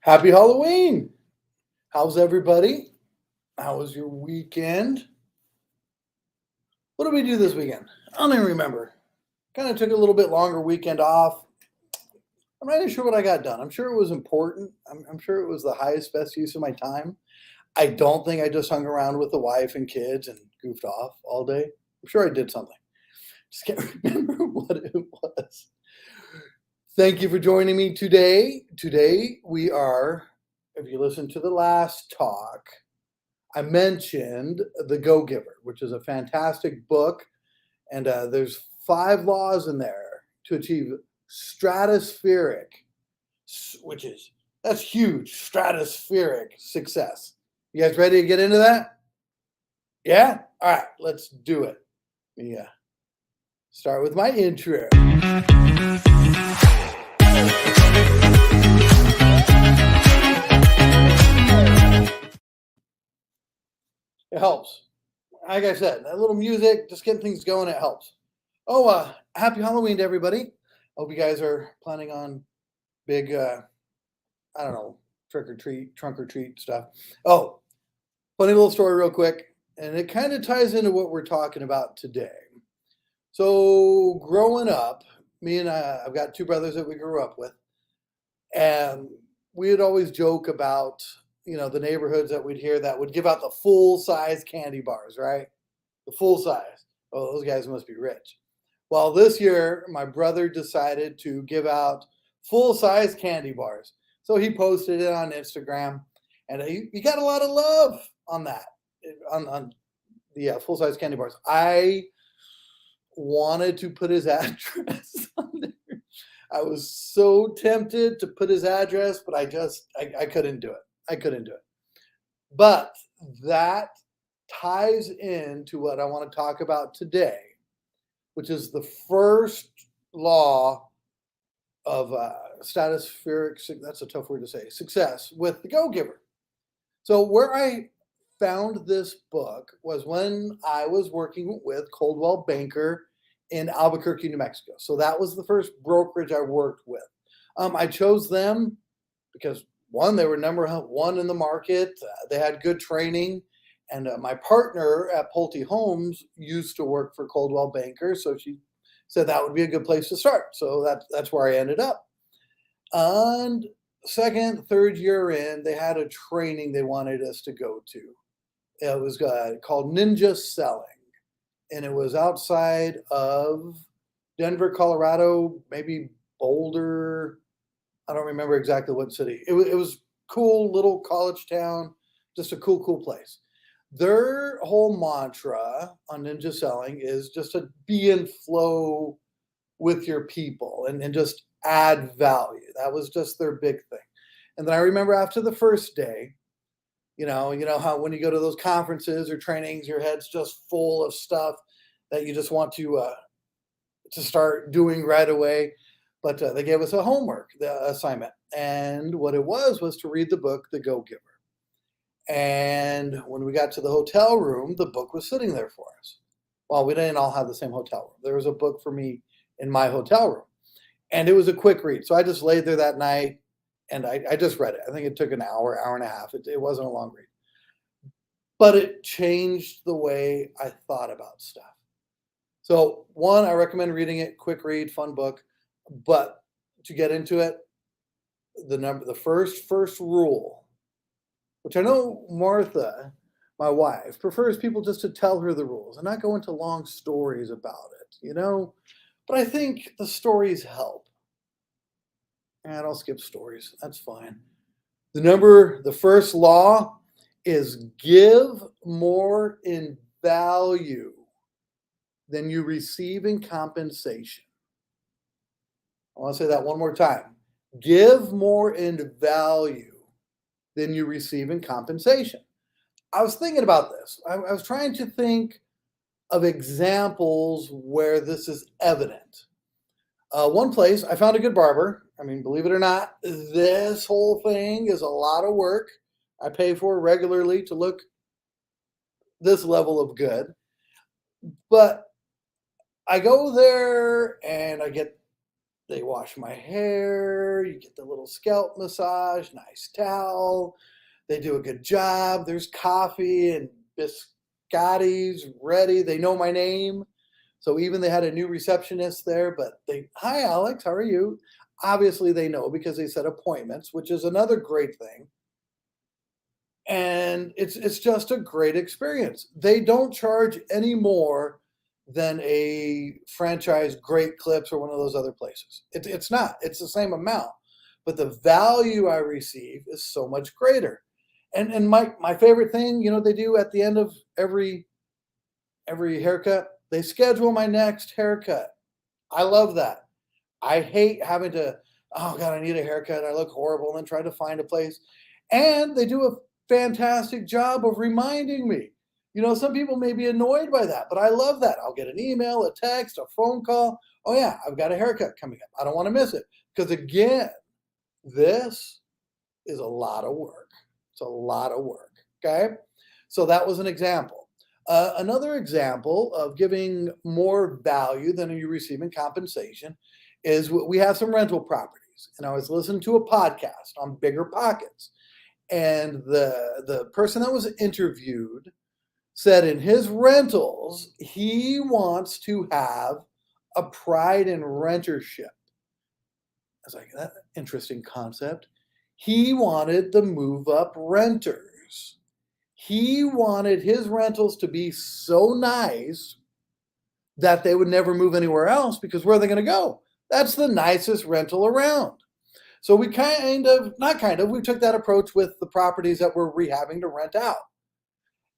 Happy Halloween. How's everybody? How was your weekend? What did we do this weekend? I don't even remember. Kind of took a little bit longer weekend off. I'm not even sure what I got done. I'm sure it was important. I'm sure it was the highest, best use of my time. I don't think I just hung around with the wife and kids and goofed off all day. I'm sure I did something. Just can't remember what it was. Thank you for joining me today. Today we are, if you listen to the last talk, I mentioned The Go Giver, which is a fantastic book. And there's 5 laws in there to achieve stratospheric, that's huge, stratospheric success. You guys ready to get into that? Yeah? All right, let's do it. Yeah. Start with my intro. It helps. Like I said, that little music, just getting things going, it helps. Oh, happy Halloween to everybody. Hope you guys are planning on big, I don't know, trick or treat, trunk or treat stuff. Oh, funny little story, real quick. And it kind of ties into what we're talking about today. So, growing up, me and I've got 2 brothers that we grew up with. And we'd always joke about, the neighborhoods that we'd hear that would give out the full size candy bars, right? The full size. Oh, those guys must be rich. Well, this year, my brother decided to give out full size candy bars. So he posted it on Instagram, and he got a lot of love on that, on the full size candy bars. I wanted to put his address on there. I was so tempted to put his address, but I couldn't do it. I couldn't do it. But that ties into what I want to talk about today, which is the first law of stratospheric, that's a tough word to say, success with the Go Giver. So where I found this book was when I was working with Coldwell Banker in Albuquerque, New Mexico. So that was the first brokerage I worked with. I chose them because, one, they were number 1 in the market. They had good training. And my partner at Pulte Homes used to work for Coldwell Banker. So she said that would be a good place to start. So that's where I ended up. And second, third year in, they had a training they wanted us to go to. It was called Ninja Selling. And it was outside of Denver, Colorado, maybe Boulder. I don't remember exactly what city. It was cool little college town, just a cool place. Their whole mantra on Ninja Selling is just to be in flow with your people and just add value. That was just their big thing. And then I remember after the first day, you know how when you go to those conferences or trainings, your head's just full of stuff that you just want to start doing right away. But they gave us a homework assignment. And what it was to read the book, The Go Giver. And when we got to the hotel room, the book was sitting there for us. Well, we didn't all have the same hotel room. There was a book for me in my hotel room. And it was a quick read. So I just laid there that night and I just read it. I think it took an hour, hour and a half. It wasn't a long read. But it changed the way I thought about stuff. So, one, I recommend reading it. Quick read, fun book. But to get into it, the first rule, which I know Martha, my wife, prefers people just to tell her the rules and not go into long stories about it, But I think the stories help. And I'll skip stories. That's fine. The first law is give more in value than you receive in compensation. I want to say that one more time. Give more in value than you receive in compensation. I was thinking about this. I was trying to think of examples where this is evident. One place, I found a good barber. I mean, believe it or not, this whole thing is a lot of work. I pay for regularly to look this level of good. But I go there and I get They wash my hair, you get the little scalp massage, nice towel. They do a good job. There's coffee and biscottis ready. They know my name. So even they had a new receptionist there, but hi Alex, how are you? Obviously they know because they set appointments, which is another great thing. And it's just a great experience. They don't charge any more than a franchise Great Clips or one of those other places. It's not. It's the same amount, but the value I receive is so much greater. And my favorite thing, they do at the end of every haircut, they schedule my next haircut. I love that. I hate having to, oh God, I need a haircut. I look horrible, and then try to find a place. And they do a fantastic job of reminding me. Some people may be annoyed by that, but I love that. I'll get an email, a text, a phone call. Oh yeah, I've got a haircut coming up. I don't want to miss it. Because again, this is a lot of work. It's a lot of work. Okay. So that was an example. Another example of giving more value than you receive in compensation is we have some rental properties. And I was listening to a podcast on Bigger Pockets. And the person that was interviewed said in his rentals, he wants to have a pride in rentership. I was like, that interesting concept. He wanted the move up renters. He wanted his rentals to be so nice that they would never move anywhere else because where are they going to go? That's the nicest rental around. So we we took that approach with the properties that we're rehabbing to rent out.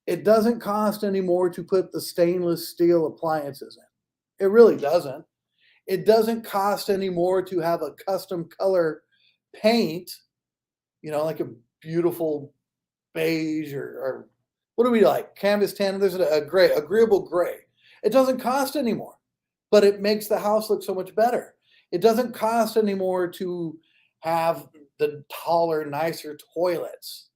It doesn't cost any more to put the stainless steel appliances in. It really doesn't. It doesn't cost any more to have a custom color paint, like a beautiful beige or what do we like? Canvas tan. There's a gray, agreeable gray. It doesn't cost anymore, but it makes the house look so much better. It doesn't cost anymore to have the taller, nicer toilets,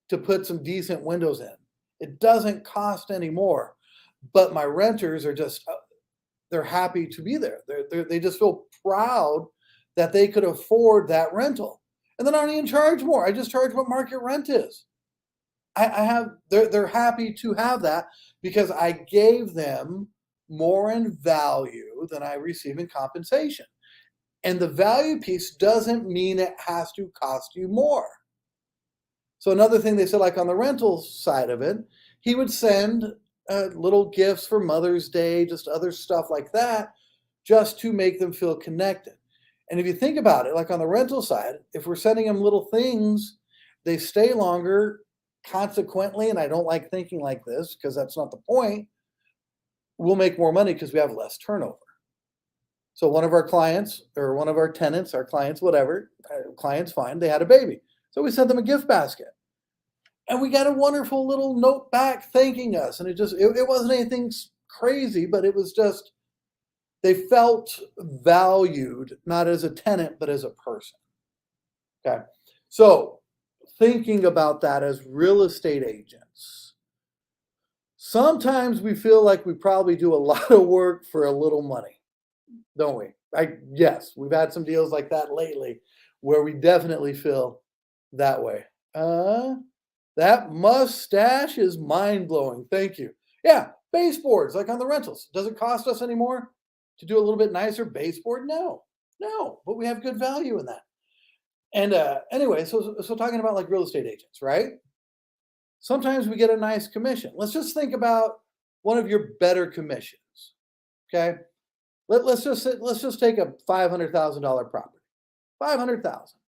to put some decent windows in. It doesn't cost any more, but my renters are they're happy to be there. They just feel proud that they could afford that rental. And then I don't even charge more. I just charge what market rent is. They're happy to have that because I gave them more in value than I receive in compensation. And the value piece doesn't mean it has to cost you more. So another thing they said, like on the rental side of it, he would send little gifts for Mother's Day, just other stuff like that, just to make them feel connected. And if you think about it, like on the rental side, if we're sending them little things, they stay longer. Consequently, and I don't like thinking like this because that's not the point, we'll make more money because we have less turnover. So one of our clients or one of our tenants, our clients, whatever, clients fine, they had a baby. So we sent them a gift basket. And we got a wonderful little note back thanking us. And it wasn't anything crazy, but it was just, they felt valued, not as a tenant, but as a person. Okay. So thinking about that as real estate agents, sometimes we feel like we probably do a lot of work for a little money, don't we? Yes, we've had some deals like that lately where we definitely feel that way. That mustache is mind-blowing. Thank you. Yeah, baseboards, like on the rentals. Does it cost us any more to do a little bit nicer baseboard? No, but we have good value in that. And anyway, so talking about like real estate agents, right? Sometimes we get a nice commission. Let's just think about one of your better commissions. Okay, let's just take a $500,000 property. 500,000.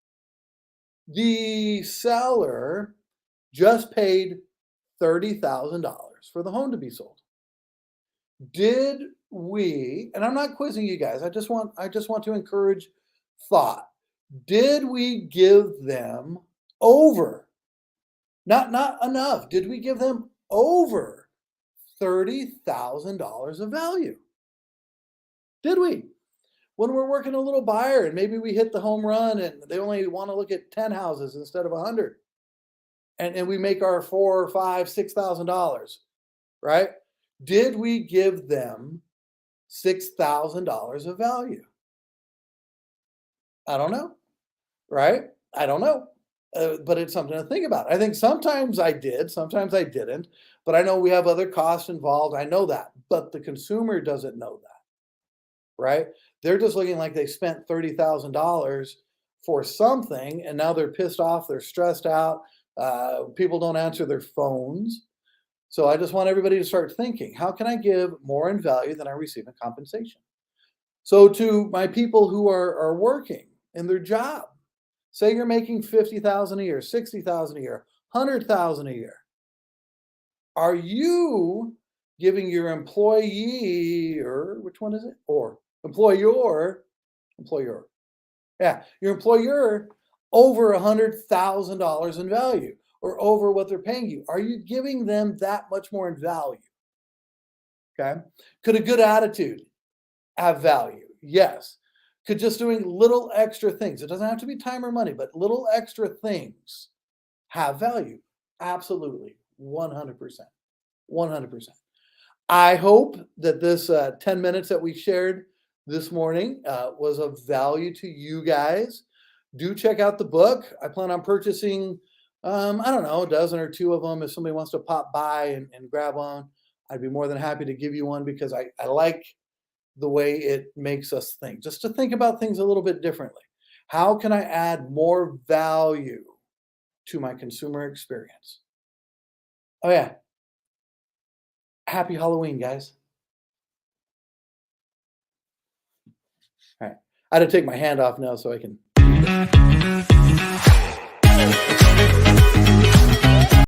The seller just paid $30,000 for the home to be sold. Did we? And I'm not quizzing you guys. I just want to encourage thought. Did we give them over? Not enough. Did we give them over $30,000 of value? Did we? When we're working a little buyer and maybe we hit the home run and they only want to look at 10 houses instead of 100, and we make our $4,000, $5,000, $6,000, right? Did we give them $6,000 of value? I don't know, right? I don't know. But it's something to think about. I think sometimes I did, sometimes I didn't, but I know we have other costs involved. I know that, but the consumer doesn't know that, right? They're just looking like they spent $30,000 for something, and now they're pissed off, they're stressed out. People don't answer their phones. So I just want everybody to start thinking, how can I give more in value than I receive in compensation? So to my people who are working in their job, say you're making 50,000 a year, 60,000 a year, 100,000 a year. Are you giving your employee, or which one is it? Or employer, yeah, your employer over $100,000 in value or over what they're paying you? Are you giving them that much more in value? Okay. Could a good attitude have value? Yes. Could just doing little extra things, it doesn't have to be time or money, but little extra things have value? Absolutely. 100%. 100%. I hope that this 10 minutes that we shared this morning was of value to you guys. Do check out the book. I plan on purchasing, I don't know, a dozen or two of them. If somebody wants to pop by and grab one, I'd be more than happy to give you one because I like the way it makes us think, just to think about things a little bit differently. How can I add more value to my consumer experience? Oh, yeah. Happy Halloween, guys. All right. I had to take my hand off now so I can.